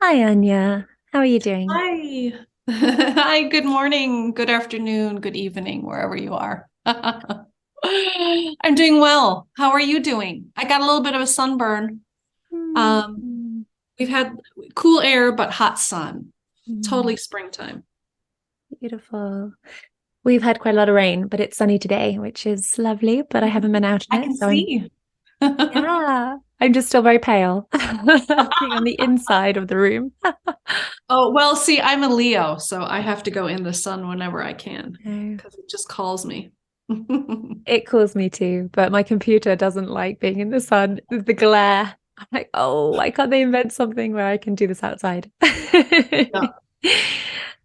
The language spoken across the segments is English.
Hi, Anja. How are you doing? Hi. Hi, good morning, good afternoon, good evening, wherever you are. I'm doing well. How are you doing? I got a little bit of a sunburn. Um, Mm, we've had cool air, but hot sun. mm, Totally springtime. beautiful. We've had quite a lot of rain, but it's sunny today, which is lovely, but I haven't been out in I it. can So I'm, see. yeah, I'm just still very pale, being on the inside of the room. Oh, well, see, I'm a Leo, so I have to go in the sun whenever I can No, because it just calls me. it calls me too, but my computer doesn't like being in the sun. The glare. I'm like, oh, why can't they invent something where I can do this outside? Yeah.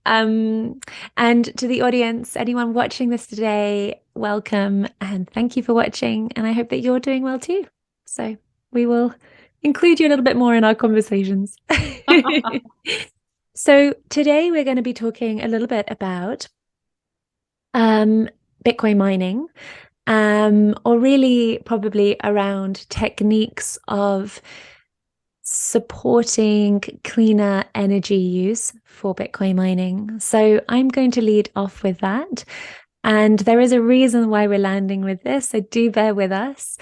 Um, and to the audience, anyone watching this today, welcome and thank you for watching. And I hope that you're doing well too. So we will include you a little bit more in our conversations. So today we're going to be talking a little bit about um, Bitcoin mining, or really probably around techniques of supporting cleaner energy use for Bitcoin mining. So I'm going to lead off with that. And there is a reason why we're landing with this. So do bear with us.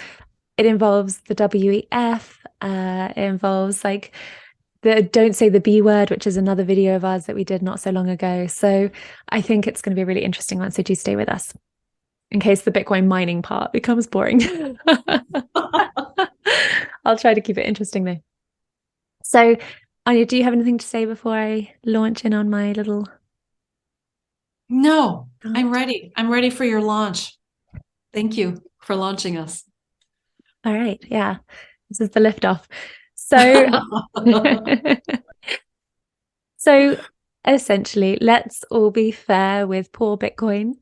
It involves the WEF, it involves like the don't say the B word, which is another video of ours that we did not so long ago. So I think it's going to be a really interesting one. So do stay with us in case the Bitcoin mining part becomes boring. I'll try to keep it interesting though. So, Anya, do you have anything to say before I launch in on my little No, I'm thought? ready. I'm ready for your launch. Thank you for launching us. All right, yeah, this is the liftoff. So, so essentially, let's all be fair with poor Bitcoin.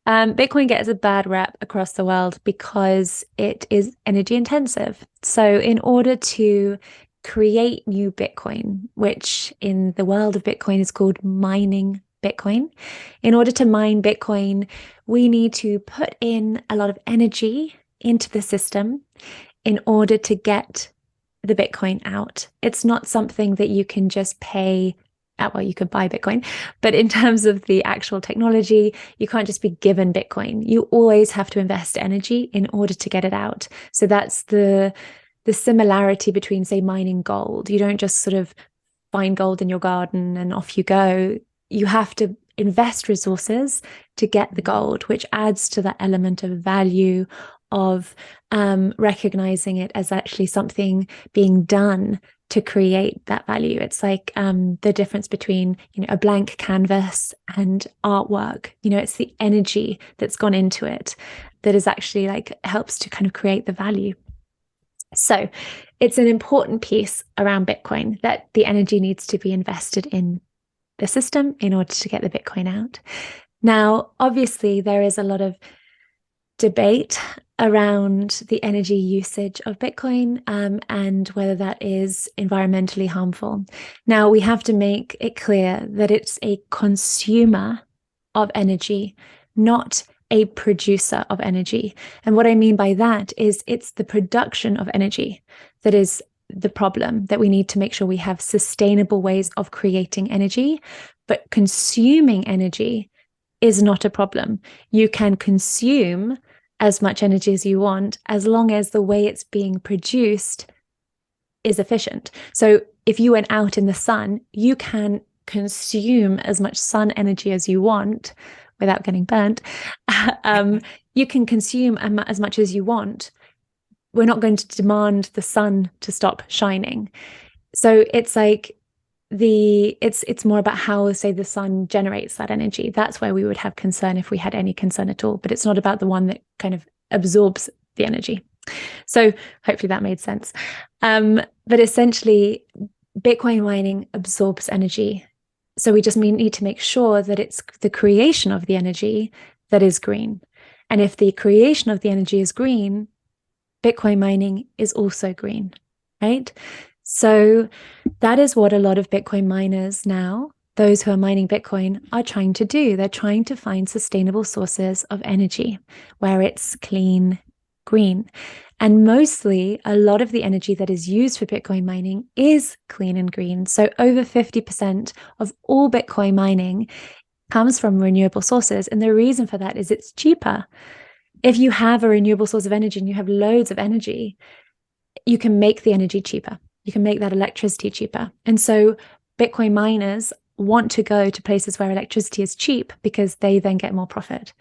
Bitcoin gets a bad rep across the world because it is energy intensive. So, in order to create new Bitcoin, which in the world of Bitcoin is called mining Bitcoin, in order to mine Bitcoin, we need to put in a lot of energy into the system in order to get the Bitcoin out. It's not something that you can just pay. Well, you could buy Bitcoin, but in terms of the actual technology, you can't just be given Bitcoin. You always have to invest energy in order to get it out. So that's the similarity between, say, mining gold. You don't just sort of find gold in your garden and off you go. You have to invest resources to get the gold, which adds to that element of value of recognizing it as actually something being done to create that value. It's like the difference between, a blank canvas and artwork. It's the energy that's gone into it that is actually like helps to kind of create the value. So it's an important piece around Bitcoin that the energy needs to be invested in the system in order to get the Bitcoin out. Now, obviously, there is a lot of debate around the energy usage of Bitcoin, and whether that is environmentally harmful. Now, we have to make it clear that it's a consumer of energy, not a producer of energy. And what I mean by that is it's the production of energy that is the problem, that we need to make sure we have sustainable ways of creating energy. But consuming energy is not a problem. You can consume as much energy as you want as long as the way it's being produced is efficient. So if you went out in the sun, you can consume as much sun energy as you want without getting burnt. um, you can consume as much as you want. We're not going to demand the sun to stop shining. So it's like it's more about how, say, the sun generates that energy. That's where we would have concern if we had any concern at all. But it's not about the one that kind of absorbs the energy. So hopefully that made sense. But essentially, Bitcoin mining absorbs energy. So we just need to make sure that it's the creation of the energy that is green. And if the creation of the energy is green, Bitcoin mining is also green, right? So that is what a lot of Bitcoin miners now, those who are mining Bitcoin, are trying to do. They're trying to find sustainable sources of energy where it's clean, green. And mostly, a lot of the energy that is used for Bitcoin mining is clean and green. So over 50% of all Bitcoin mining comes from renewable sources. And the reason for that is it's cheaper. If you have a renewable source of energy and you have loads of energy, you can make the energy cheaper. You can make that electricity cheaper. And so Bitcoin miners want to go to places where electricity is cheap because they then get more profit.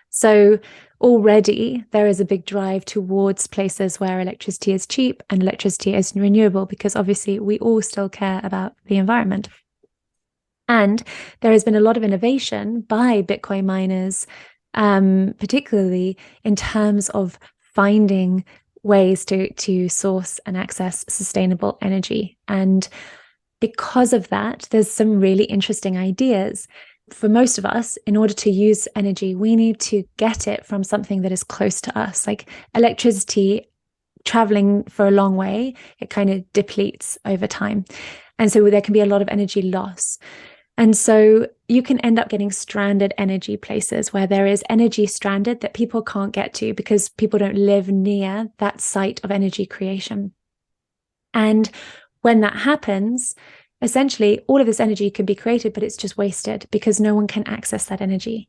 So already there is a big drive towards places where electricity is cheap and electricity is renewable, because obviously we all still care about the environment. And there has been a lot of innovation by Bitcoin miners, particularly in terms of finding ways to source and access sustainable energy. And because of that, there's some really interesting ideas. For most of us, in order to use energy, we need to get it from something that is close to us. Like electricity, traveling for a long way, it kind of depletes over time. And so there can be a lot of energy loss. And so you can end up getting stranded energy places where there is energy stranded that people can't get to because people don't live near that site of energy creation. And when that happens, essentially all of this energy can be created, but it's just wasted because no one can access that energy.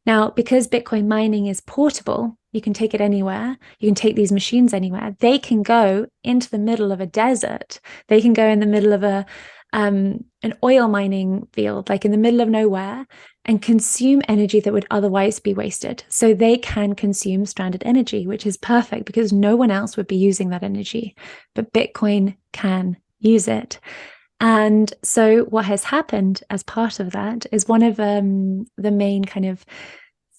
Now, because Bitcoin mining is portable, you can take it anywhere. You can take these machines anywhere. They can go into the middle of a desert. They can go in the middle of an oil mining field, like in the middle of nowhere, and consume energy that would otherwise be wasted. So they can consume stranded energy, which is perfect because no one else would be using that energy, but Bitcoin can use it. And so what has happened as part of that is one of the main kind of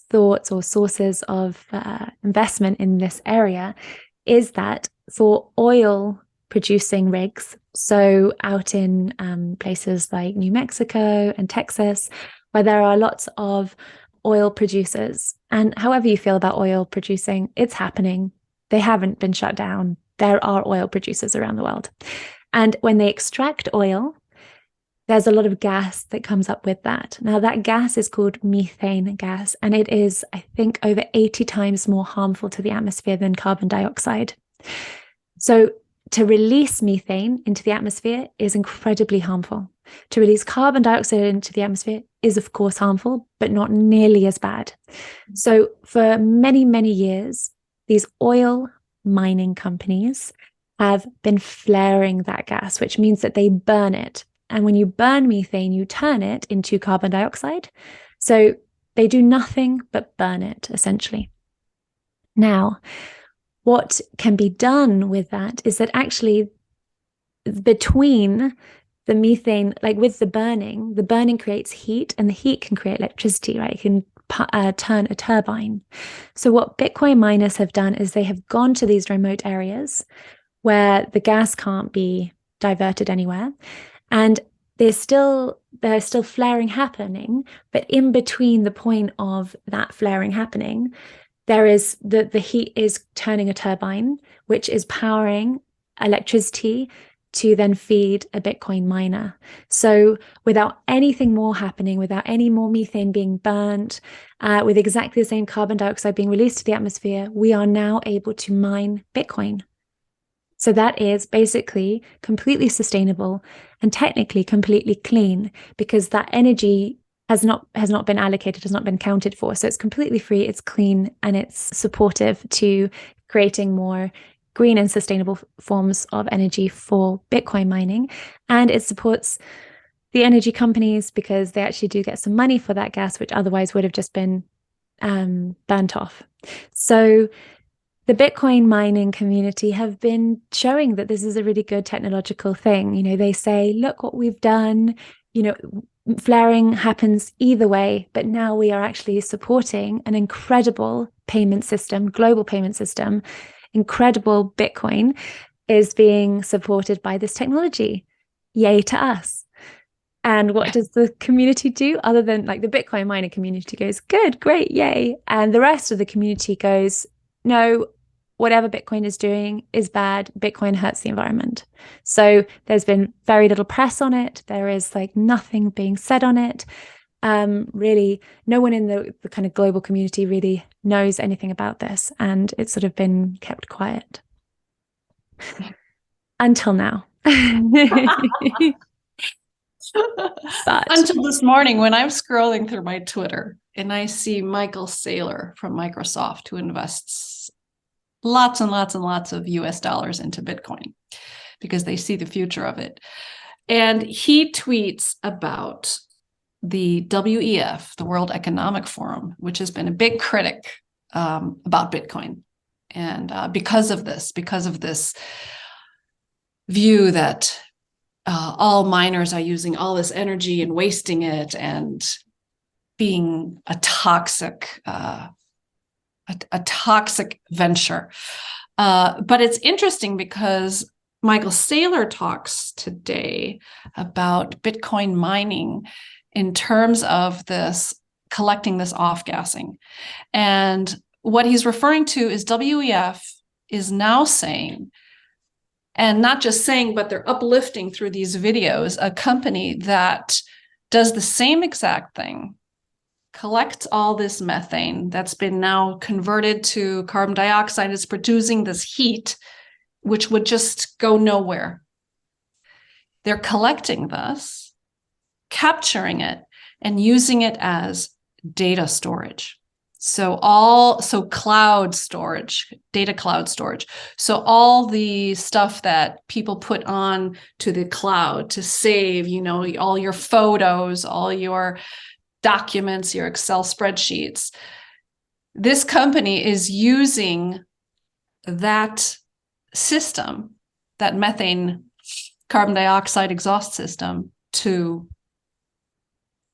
thoughts or sources of investment in this area is that for oil producing rigs, so out in places like New Mexico and Texas, where there are lots of oil producers, and however you feel about oil producing, it's happening. They haven't been shut down. There are oil producers around the world. And when they extract oil, there's a lot of gas that comes up with that. Now, that gas is called methane gas, and it is, I think, over 80 times more harmful to the atmosphere than carbon dioxide. So to release methane into the atmosphere is incredibly harmful. To release carbon dioxide into the atmosphere is, of course, harmful, but not nearly as bad. So for many, many years, these oil mining companies have been flaring that gas, which means that they burn it. And when you burn methane, you turn it into carbon dioxide. So they do nothing but burn it, essentially. Now, what can be done with that is that actually between the methane, like with the burning creates heat, and the heat can create electricity, right? It can turn a turbine. So what Bitcoin miners have done is they have gone to these remote areas where the gas can't be diverted anywhere, and there's still flaring happening, but in between the point of that flaring happening, there is the heat is turning a turbine, which is powering electricity to then feed a Bitcoin miner. So without anything more happening, without any more methane being burnt, with exactly the same carbon dioxide being released to the atmosphere, we are now able to mine Bitcoin. So that is basically completely sustainable and technically completely clean, because that energy has not been allocated, has not been counted for. So it's completely free, it's clean, and it's supportive to creating more green and sustainable forms of energy for Bitcoin mining. And it supports the energy companies because they actually do get some money for that gas, which otherwise would have just been burnt off. So the Bitcoin mining community have been showing that this is a really good technological thing. You know, they say, look what we've done. You know, flaring happens either way, but now we are actually supporting an incredible payment system, global payment system. Incredible Bitcoin is being supported by this technology. Yay to us. And what does the community do other than, like, the Bitcoin mining community goes, good, great, yay. And the rest of the community goes, no, whatever Bitcoin is doing is bad. Bitcoin hurts the environment. So there's been very little press on it. There is like nothing being said on it. Really, no one in the kind of global community really knows anything about this, and it's sort of been kept quiet. until now. But until this morning when I'm scrolling through my Twitter and I see Michael Saylor from Microsoft, who invests lots and lots and lots of US dollars into Bitcoin because they see the future of it. And he tweets about the WEF, the World Economic Forum, which has been a big critic about Bitcoin. And because of this view that all miners are using all this energy and wasting it and being a toxic venture. But it's interesting because Michael Saylor talks today about Bitcoin mining in terms of this collecting this off-gassing. And what he's referring to is WEF is now saying, and not just saying, but they're uplifting through these videos, a company that does the same exact thing, collects all this methane that's been now converted to carbon dioxide, is producing this heat, which would just go nowhere. They're collecting this, capturing it, and using it as data storage. So cloud storage, data cloud storage. So all the stuff that people put on to the cloud to save, all your photos, all your documents, your Excel spreadsheets. This company is using that system, that methane carbon dioxide exhaust system, to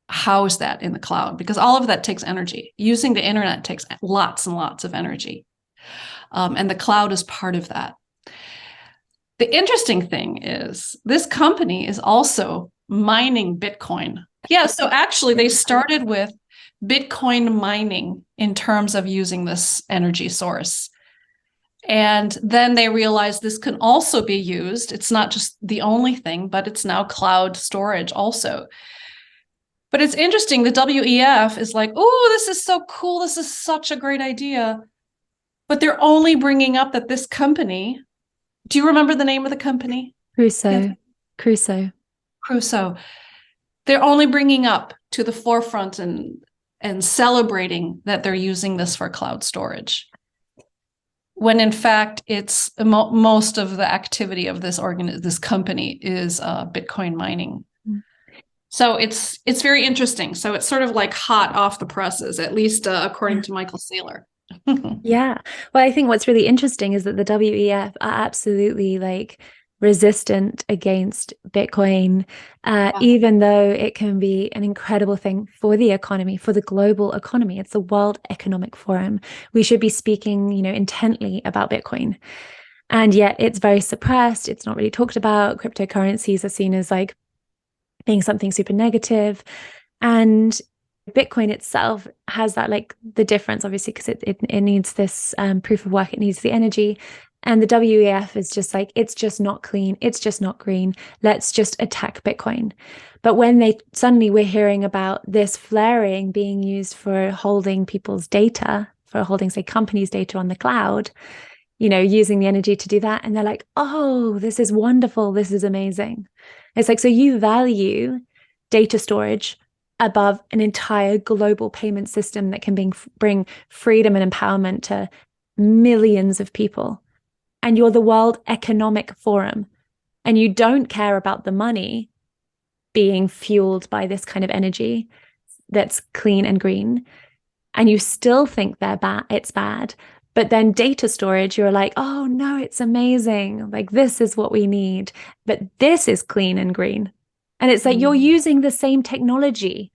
house that in the cloud, because all of that takes energy. Using the internet takes lots and lots of energy. And the cloud is part of that. The interesting thing is this company is also mining Bitcoin. Yeah, so actually they started with Bitcoin mining in terms of using this energy source. And then they realized this can also be used. It's not just the only thing, but it's now cloud storage also. But it's interesting, the WEF is like, oh, this is so cool. This is such a great idea. But they're only bringing up that this company, do you remember the name of the company? Crusoe. They're only bringing up to the forefront and celebrating that they're using this for cloud storage, when in fact it's most of the activity of this company is Bitcoin mining. So it's very interesting. So it's sort of like hot off the presses, at least according to Michael Saylor. Yeah. Well, I think what's really interesting is that the WEF are absolutely resistant against Bitcoin, even though it can be an incredible thing for the economy, for the global economy. It's the World Economic Forum. We should be speaking, intently about Bitcoin. And yet it's very suppressed. It's not really talked about. Cryptocurrencies are seen as being something super negative. And Bitcoin itself has that the difference, obviously, because it needs this proof of work. It needs the energy. And the WEF is just it's just not clean. It's just not green. Let's just attack Bitcoin. But when we're hearing about this flaring being used for holding people's data, for holding, say, companies' data on the cloud, using the energy to do that. And they're like, oh, this is wonderful. This is amazing. It's so you value data storage above an entire global payment system that can bring freedom and empowerment to millions of people. And you're the World Economic Forum. And you don't care about the money being fueled by this kind of energy that's clean and green. And you still think it's bad. But then data storage, you're like, oh no, it's amazing. This is what we need. But this is clean and green. And it's you're using the same technology.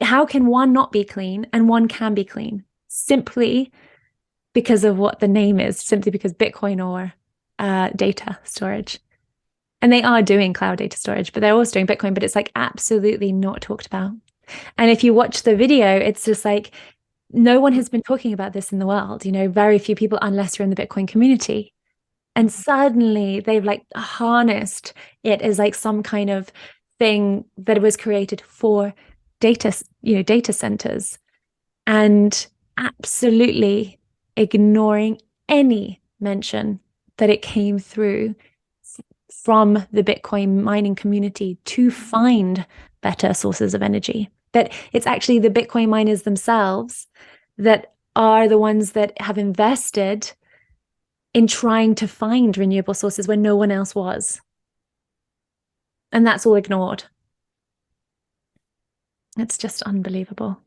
How can one not be clean and one can be clean? Simply because of what the name is, simply because Bitcoin or data storage. And they are doing cloud data storage, but they're also doing Bitcoin, but it's absolutely not talked about. And if you watch the video, it's just no one has been talking about this in the world, very few people, unless you're in the Bitcoin community. And suddenly they've harnessed it as some kind of thing that was created for data centers, and absolutely ignoring any mention that it came through from the Bitcoin mining community to find better sources of energy. That it's actually the Bitcoin miners themselves that are the ones that have invested in trying to find renewable sources when no one else was. And that's all ignored. It's just unbelievable.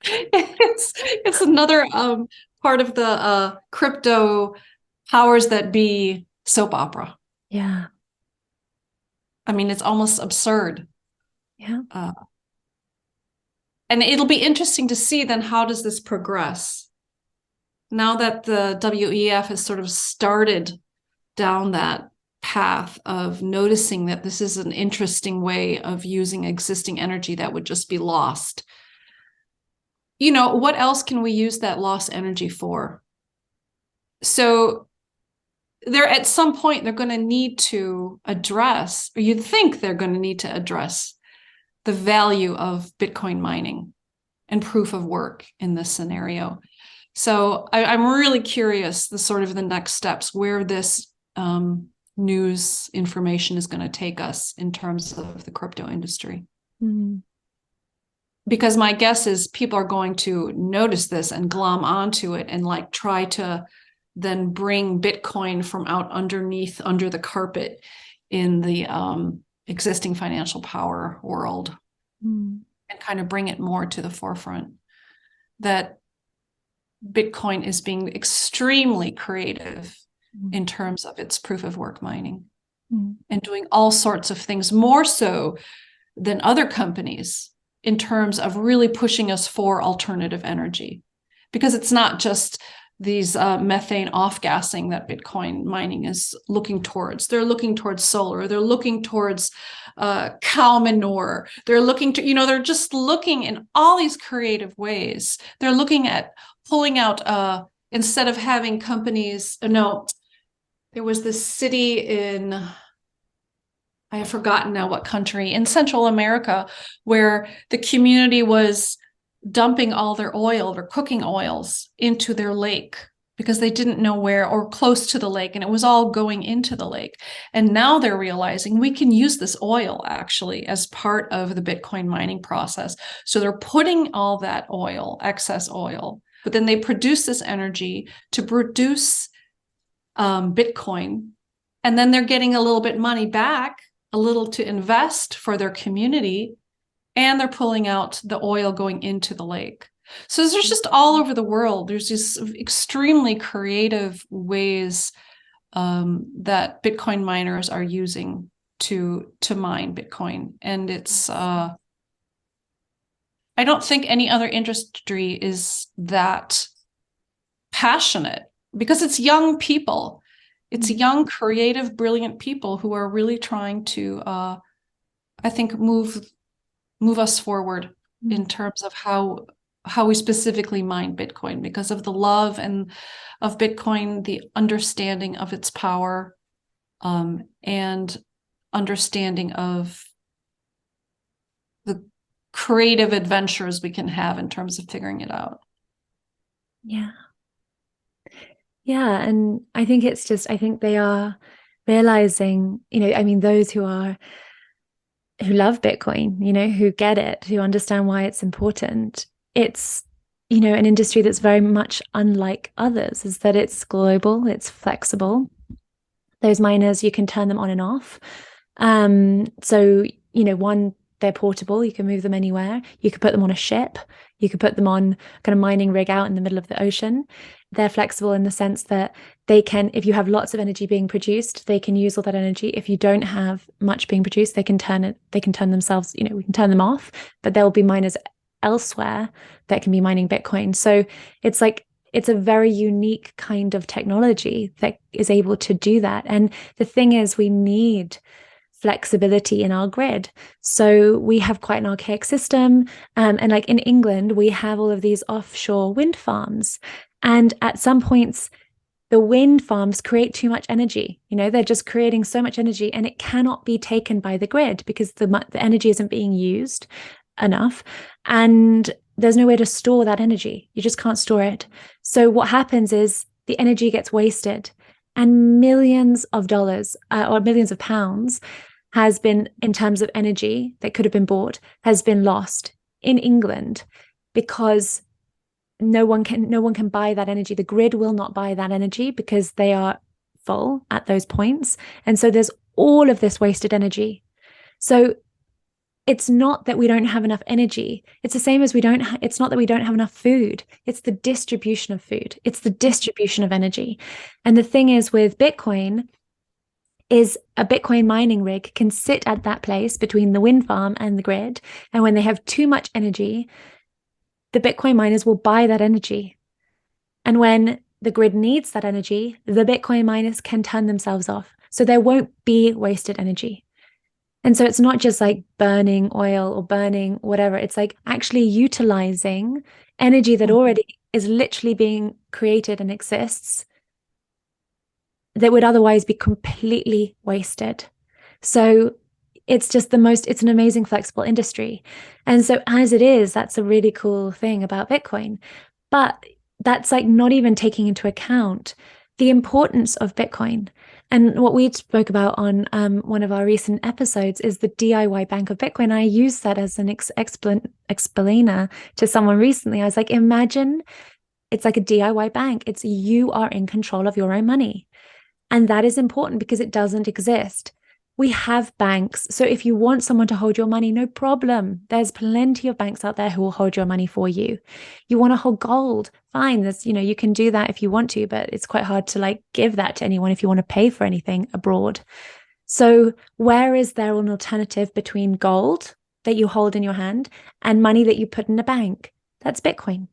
It's another part of the crypto powers that be soap opera. Yeah. I mean, it's almost absurd. Yeah. And it'll be interesting to see then, how does this progress? Now that the WEF has sort of started down that path of noticing that this is an interesting way of using existing energy that would just be lost. You know, what else can we use that lost energy for? So they're at some point, they're going to need to address, or you'd think they're going to need to address the value of Bitcoin mining and proof of work in this scenario. So I'm really curious, the sort of the next steps, where this news information is going to take us in terms of the crypto industry. Mm. Because my guess is people are going to notice this and glom onto it and like try to then bring Bitcoin from out underneath, under the carpet in the existing financial power world, and kind of bring it more to the forefront. That Bitcoin is being extremely creative in terms of its proof of work mining and doing all sorts of things, more so than other companies, in terms of really pushing us for alternative energy. Because it's not just these methane off-gassing that Bitcoin mining is looking towards. They're looking towards solar. They're looking towards cow manure. They're looking to, they're just looking in all these creative ways. They're looking at pulling out, instead of having companies, there was this city in, I have forgotten now what country, in Central America, where the community was dumping all their oil, their cooking oils, into their lake because they didn't know where, or close to the lake, and it was all going into the lake. And now they're realizing we can use this oil actually as part of the Bitcoin mining process. So they're putting all that oil, excess oil, but then they produce this energy to produce Bitcoin, and then they're getting a little bit money back, a little to invest for their community, and they're pulling out the oil going into the lake. So there's just all over the world, there's these extremely creative ways that Bitcoin miners are using to mine Bitcoin. And it's, I don't think any other industry is that passionate, because it's young people. It's young, creative, brilliant people who are really trying to, I think, move us forward in terms of how we specifically mine Bitcoin, because of the love and of Bitcoin, the understanding of its power, and understanding of the creative adventures we can have in terms of figuring it out. Yeah. Yeah. And I think I think they are realizing, those who love Bitcoin, who get it, who understand why it's important. It's, an industry that's very much unlike others, is that it's global, it's flexible. Those miners, you can turn them on and off. So, one, they're portable, you can move them anywhere. You could put them on a ship. You could put them on kind of mining rig out in the middle of the ocean. They're flexible in the sense that they can, if you have lots of energy being produced, they can use all that energy. If you don't have much being produced, they can turn themselves, we can turn them off, but there will be miners elsewhere that can be mining Bitcoin. So it's a very unique kind of technology that is able to do that. And the thing is, we need flexibility in our grid. So we have quite an archaic system. And like in England, we have all of these offshore wind farms. And at some points, the wind farms create too much energy. They're just creating so much energy, and it cannot be taken by the grid because the energy isn't being used enough. And there's no way to store that energy. You just can't store it. So what happens is the energy gets wasted, and millions of dollars or millions of pounds has been, in terms of energy that could have been bought, has been lost in England because no one can buy that energy. The grid will not buy that energy because they are full at those points. And so there's all of this wasted energy. So it's not that we don't have enough energy. It's the same as it's not that we don't have enough food. It's the distribution of food. It's the distribution of energy. And the thing is with Bitcoin is a Bitcoin mining rig can sit at that place between the wind farm and the grid. And when they have too much energy, the Bitcoin miners will buy that energy. And when the grid needs that energy, the Bitcoin miners can turn themselves off. So there won't be wasted energy. And so it's not just like burning oil or burning whatever. It's like actually utilizing energy that already is literally being created and exists that would otherwise be completely wasted. So it's an amazing flexible industry. And so as it is, that's a really cool thing about Bitcoin. But that's like not even taking into account the importance of Bitcoin. And what we spoke about on one of our recent episodes is the DIY Bank of Bitcoin. I used that as an explainer to someone recently. I was like, imagine it's like a DIY bank. It's you are in control of your own money. And that is important because it doesn't exist. We have banks. So if you want someone to hold your money, no problem. There's plenty of banks out there who will hold your money for you. You want to hold gold, fine. You can do that if you want to, but it's quite hard to like give that to anyone if you want to pay for anything abroad. So where is there an alternative between gold that you hold in your hand and money that you put in a bank? That's Bitcoin.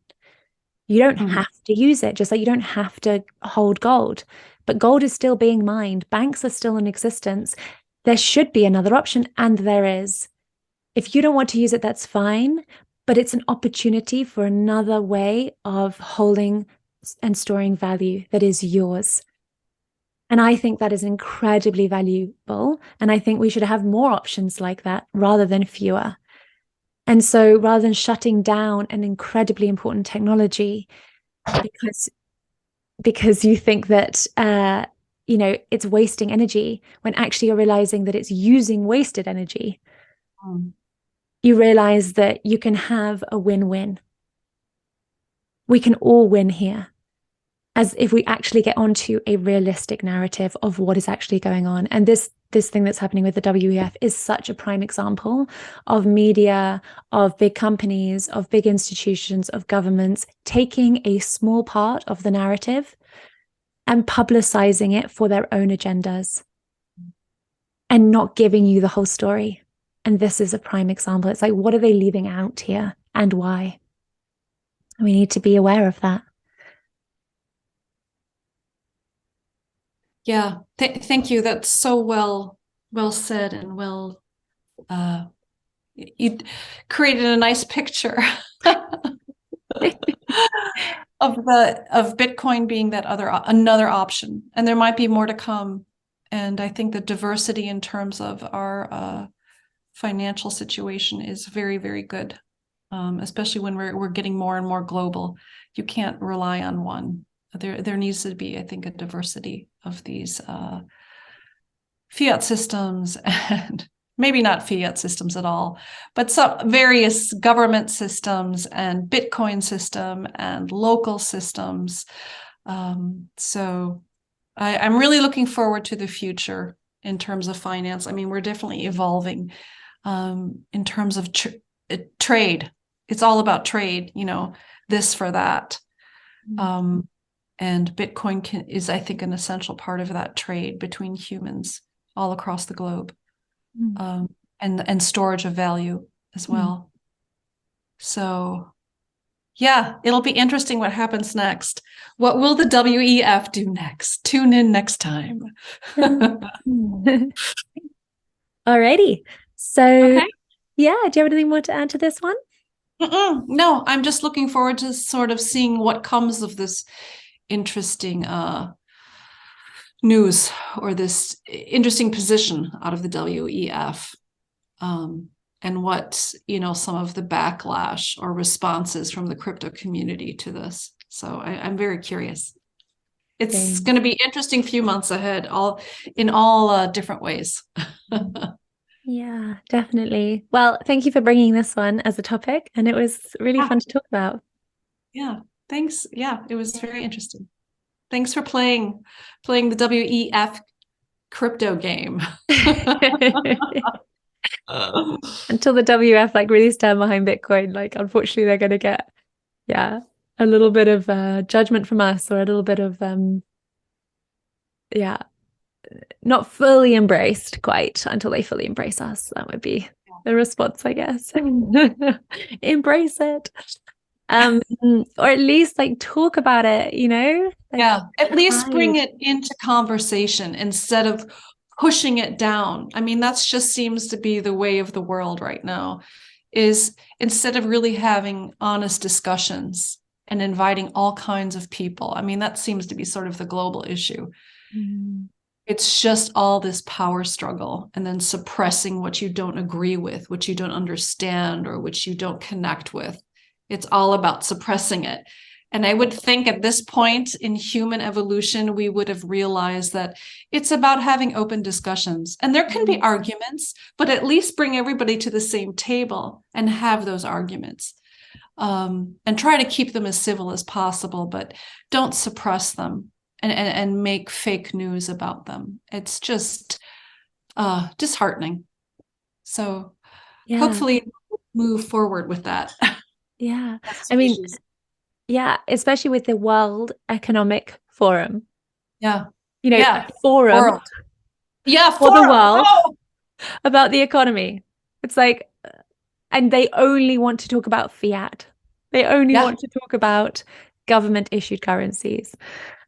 You don't have to use it, just like you don't have to hold gold. But gold is still being mined. Banks are still in existence. There should be another option, and there is. If you don't want to use it, that's fine. But it's an opportunity for another way of holding and storing value that is yours. And I think that is incredibly valuable. And I think we should have more options like that rather than fewer. And so rather than shutting down an incredibly important technology because you think that it's wasting energy, when actually you're realizing that it's using wasted energy, you realize that you can have a win-win. We can all win here, as if we actually get onto a realistic narrative of what is actually going on. And this thing that's happening with the WEF is such a prime example of media, of big companies, of big institutions, of governments taking a small part of the narrative and publicizing it for their own agendas and not giving you the whole story. And this is a prime example. It's like, what are they leaving out here and why? We need to be aware of that. Yeah, thank you. That's so well said and well. You created a nice picture of Bitcoin being that another option, and there might be more to come. And I think the diversity in terms of our financial situation is very, very good, especially when we're getting more and more global. You can't rely on one. There needs to be, I think, a diversity of these fiat systems, and maybe not fiat systems at all, but some various government systems and Bitcoin system and local systems. So I'm really looking forward to the future in terms of finance. I mean, we're definitely evolving in terms of trade. It's all about trade, this for that. And Bitcoin is, I think, an essential part of that trade between humans all across the globe, and storage of value as well. So, yeah, it'll be interesting what happens next. What will the WEF do next? Tune in next time. Alrighty. So, okay. Yeah, do you have anything more to add to this one? No, I'm just looking forward to sort of seeing what comes of this interesting news, or this interesting position out of the WEF, and what some of the backlash or responses from the crypto community to this. So I'm very curious. It's Same. going to be interesting few months ahead, all in all different ways. Yeah, definitely. Well, thank you for bringing this one as a topic, and it was really Yeah, fun to talk about. yeah. Thanks. Yeah, it was very interesting. Thanks for playing the WEF crypto game. Until the WF like really stand behind Bitcoin, like unfortunately they're going to get, yeah, a little bit of judgment from us, or a little bit of yeah, not fully embraced quite until they fully embrace us. That would be the response, I guess. Embrace it. Or at least like talk about it, like Yeah, at least bring pride. it into conversation instead of pushing it down. I mean, that's just seems to be the way of the world right now, is instead of really having honest discussions and inviting all kinds of people. I mean, that seems to be sort of the global issue. Mm. It's just all this power struggle and then suppressing what you don't agree with, what you don't understand, or which you don't connect with. It's all about suppressing it. And I would think at this point in human evolution, we would have realized that it's about having open discussions. And there can be arguments, but at least bring everybody to the same table and have those arguments. And try to keep them as civil as possible, but don't suppress them and make fake news about them. It's just disheartening. So Yeah, hopefully move forward with that. yeah. As I mean, species. yeah, especially with the World Economic Forum, Yeah. a Yeah. forum World. Yeah, for the forum. world Oh, about the economy. It's like, and they only want to talk about fiat. They only yeah. want to talk about government issued currencies.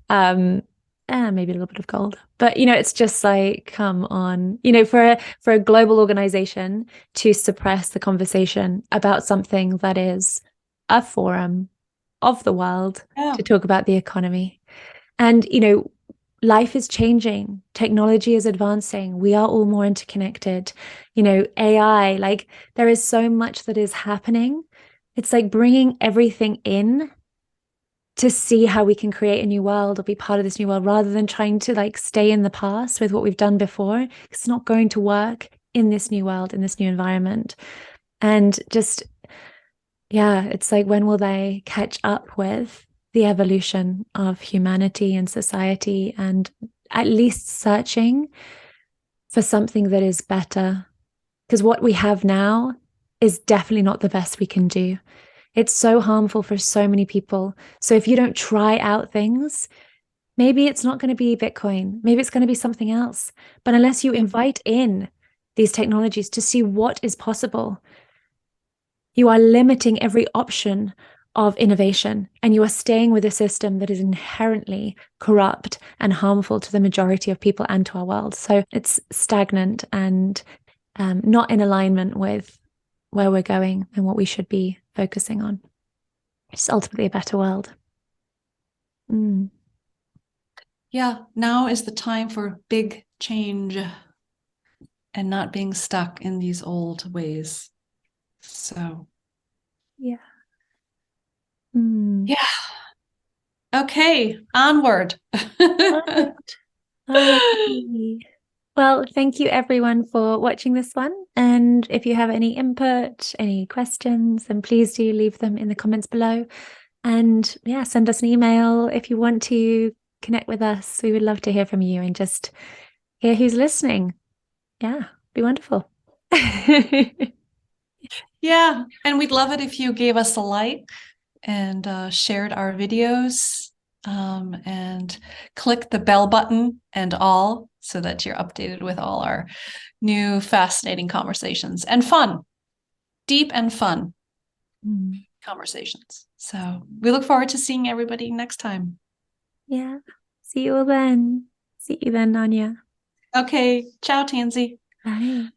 Um, maybe a little bit of gold. But it's just like, come on. For a global organization to suppress the conversation about something that is a forum of the world Yeah. to talk about the economy. And life is changing, technology is advancing, we are all more interconnected. AI, like there is so much that is happening. It's like bringing everything in to see how we can create a new world or be part of this new world, rather than trying to like stay in the past with what we've done before. It's not going to work in this new world, in this new environment. And just, yeah, it's like, when will they catch up with the evolution of humanity and society, and at least searching for something that is better? Because what we have now is definitely not the best we can do. It's so harmful for so many people. So if you don't try out things, maybe it's not going to be Bitcoin, maybe it's going to be something else. But unless you invite in these technologies to see what is possible, you are limiting every option of innovation, and you are staying with a system that is inherently corrupt and harmful to the majority of people and to our world. So it's stagnant and not in alignment with where we're going and what we should be focusing on. It's ultimately a better world. Mm. Yeah. Now is the time for big change and not being stuck in these old ways. So, Yeah. Mm. yeah. Okay. Onward. Perfect. Alrighty. Well, thank you everyone for watching this one. And if you have any input, any questions, then please do leave them in the comments below. And yeah, send us an email if you want to connect with us. We would love to hear from you and just hear who's listening. Yeah, be wonderful. Yeah. And we'd love it if you gave us a like and shared our videos, and click the bell button and all, so that you're updated with all our new fascinating conversations and fun, deep and fun conversations. So we look forward to seeing everybody next time. Yeah. See you all then. See you then, Anja. Okay. Ciao, Tansy. Bye.